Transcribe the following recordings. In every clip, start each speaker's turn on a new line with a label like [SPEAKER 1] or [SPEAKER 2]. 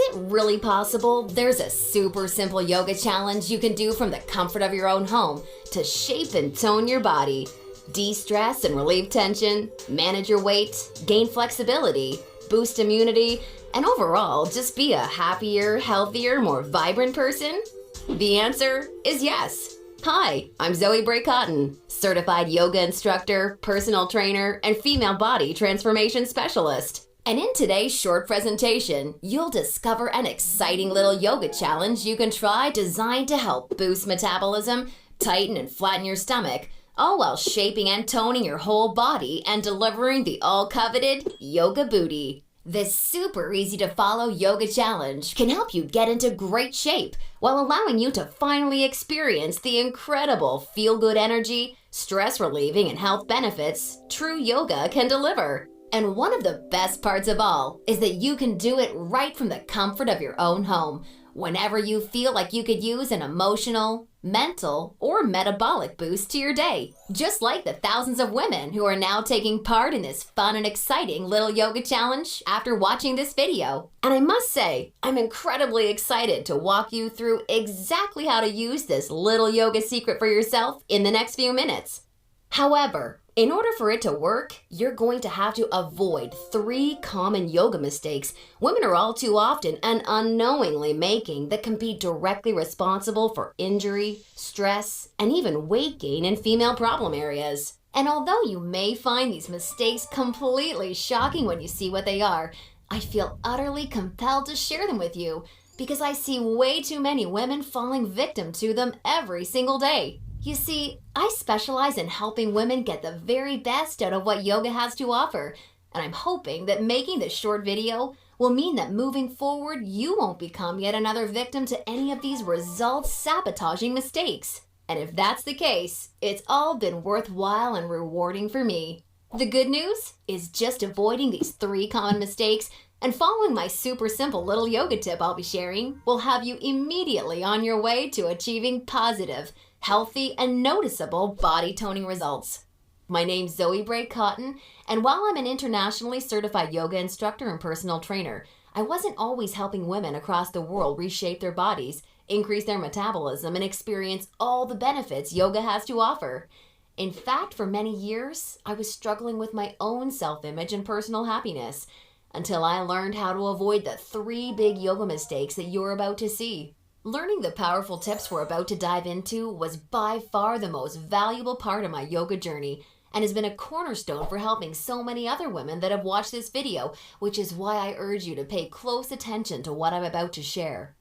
[SPEAKER 1] it really possible there's a super simple yoga challenge you can do from the comfort of your own home to shape and tone your body, de-stress and relieve tension, manage your weight, gain flexibility, boost immunity, and overall just be a happier, healthier, more vibrant person? The answer is yes. Hi, I'm Zoe Bray-Cotton, certified yoga instructor, personal trainer, and female body transformation specialist. And in today's short presentation, you'll discover an exciting little yoga challenge you can try designed to help boost metabolism, tighten and flatten your stomach, all while shaping and toning your whole body and delivering the all-coveted yoga booty. This super easy to follow yoga challenge can help you get into great shape while allowing you to finally experience the incredible feel-good energy, stress relieving, and health benefits true yoga can deliver. And one of the best parts of all is that you can do it right from the comfort of your own home, whenever you feel like you could use an emotional, mental, or metabolic boost to your day. Just like the thousands of women who are now taking part in this fun and exciting little yoga challenge after watching this video. And I must say, I'm incredibly excited to walk you through exactly how to use this little yoga secret for yourself in the next few minutes. However, in order for it to work, you're going to have to avoid 3 common yoga mistakes women are all too often and unknowingly making that can be directly responsible for injury, stress, and even weight gain in female problem areas. And although you may find these mistakes completely shocking when you see what they are, I feel utterly compelled to share them with you because I see way too many women falling victim to them every single day. You see, I specialize in helping women get the very best out of what yoga has to offer, and I'm hoping that making this short video will mean that moving forward, you won't become yet another victim to any of these results-sabotaging mistakes. And if that's the case, it's all been worthwhile and rewarding for me. The good news is just avoiding these 3 common mistakes and following my super simple little yoga tip I'll be sharing will have you immediately on your way to achieving positive, healthy, and noticeable body toning results. My name's Zoe Bray-Cotton, and while I'm an internationally certified yoga instructor and personal trainer, I wasn't always helping women across the world reshape their bodies, increase their metabolism, and experience all the benefits yoga has to offer. In fact, for many years, I was struggling with my own self-image and personal happiness until I learned how to avoid the 3 big yoga mistakes that you're about to see. Learning the powerful tips we're about to dive into was by far the most valuable part of my yoga journey and has been a cornerstone for helping so many other women that have watched this video, which is why I urge you to pay close attention to what I'm about to share.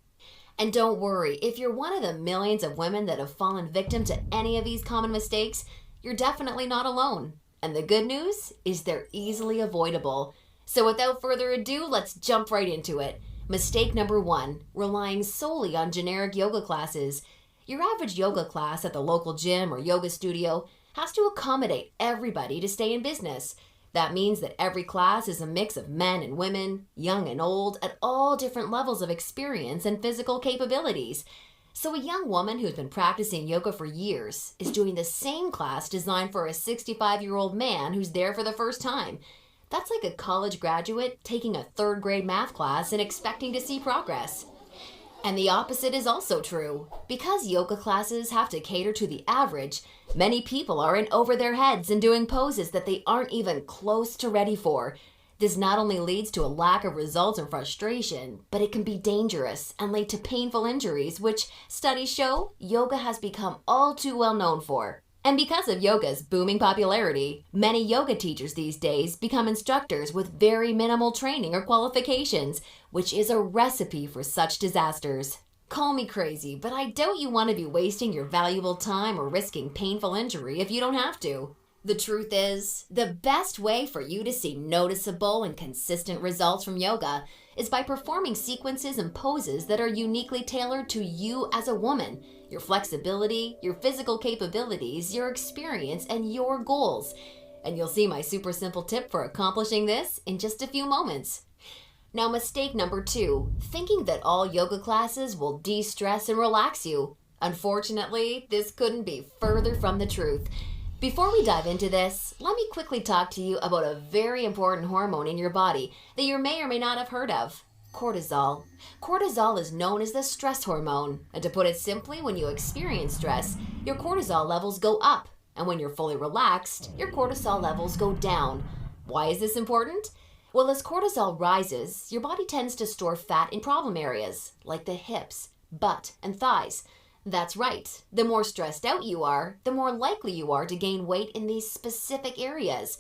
[SPEAKER 1] And don't worry, if you're one of the millions of women that have fallen victim to any of these common mistakes, you're definitely not alone. And the good news is they're easily avoidable. So without further ado, let's jump right into it. Mistake number 1, relying solely on generic yoga classes. Your average yoga class at the local gym or yoga studio has to accommodate everybody to stay in business. That means that every class is a mix of men and women, young and old, at all different levels of experience and physical capabilities. So a young woman who's been practicing yoga for years is doing the same class designed for a 65-year-old man who's there for the first time. That's like a college graduate taking a 3rd grade math class and expecting to see progress. And the opposite is also true. Because yoga classes have to cater to the average, many people are in over their heads and doing poses that they aren't even close to ready for. This not only leads to a lack of results and frustration, but it can be dangerous and lead to painful injuries, which studies show yoga has become all too well known for. And because of yoga's booming popularity, many yoga teachers these days become instructors with very minimal training or qualifications, which is a recipe for such disasters. Call me crazy, but I doubt you want to be wasting your valuable time or risking painful injury if you don't have to. The truth is, the best way for you to see noticeable and consistent results from yoga is by performing sequences and poses that are uniquely tailored to you as a woman, your flexibility, your physical capabilities, your experience, and your goals. And you'll see my super simple tip for accomplishing this in just a few moments. Now, mistake number 2, thinking that all yoga classes will de-stress and relax you. Unfortunately, this couldn't be further from the truth. Before we dive into this, let me quickly talk to you about a very important hormone in your body that you may or may not have heard of, Cortisol. Cortisol is known as the stress hormone, and to put it simply, when you experience stress, your cortisol levels go up, and when you're fully relaxed, your cortisol levels go down. Why is this important? Well, as cortisol rises, your body tends to store fat in problem areas, like the hips, butt, and thighs. That's right, the more stressed out you are, the more likely you are to gain weight in these specific areas.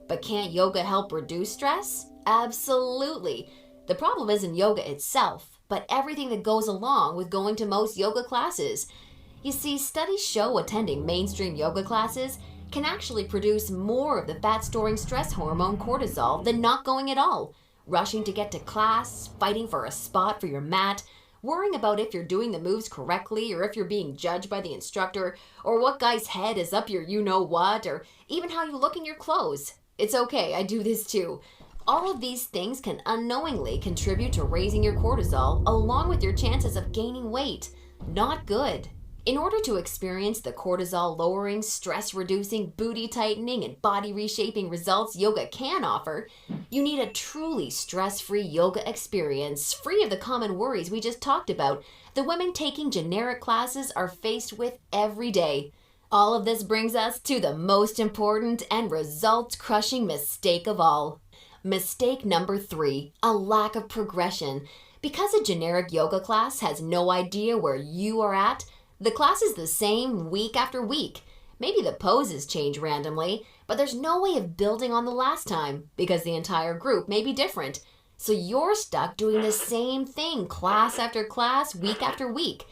[SPEAKER 1] But can't yoga help reduce stress? Absolutely. The problem isn't yoga itself, but everything that goes along with going to most yoga classes. You see, studies show attending mainstream yoga classes can actually produce more of the fat-storing stress hormone cortisol than not going at all. Rushing to get to class, fighting for a spot for your mat, worrying about if you're doing the moves correctly or if you're being judged by the instructor, or what guy's head is up your you-know-what, or even how you look in your clothes. It's okay, I do this too. All of these things can unknowingly contribute to raising your cortisol along with your chances of gaining weight. Not good. In order to experience the cortisol-lowering, stress-reducing, booty-tightening, and body-reshaping results yoga can offer, you need a truly stress-free yoga experience, free of the common worries we just talked about the women taking generic classes are faced with every day. All of this brings us to the most important and results-crushing mistake of all. Mistake number 3, a lack of progression. Because a generic yoga class has no idea where you are at, the class is the same week after week. Maybe the poses change randomly, but there's no way of building on the last time because the entire group may be different. So you're stuck doing the same thing class after class, week after week.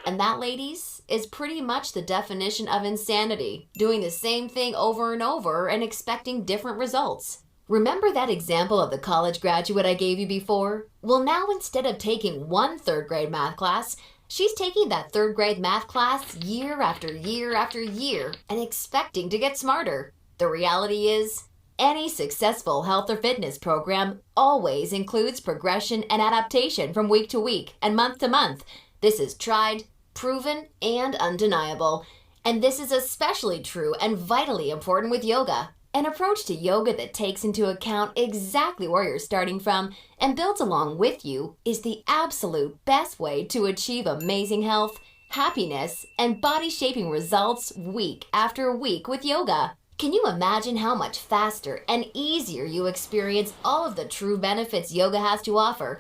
[SPEAKER 1] And that, ladies, is pretty much the definition of insanity, doing the same thing over and over and expecting different results. Remember that example of the college graduate I gave you before? Well, now instead of taking one third grade math class, she's taking that third grade math class year after year after year and expecting to get smarter. The reality is, any successful health or fitness program always includes progression and adaptation from week to week and month to month. This is tried, proven, and undeniable. And this is especially true and vitally important with yoga. An approach to yoga that takes into account exactly where you're starting from and builds along with you is the absolute best way to achieve amazing health, happiness, and body-shaping results week after week with yoga. Can you imagine how much faster and easier you experience all of the true benefits yoga has to offer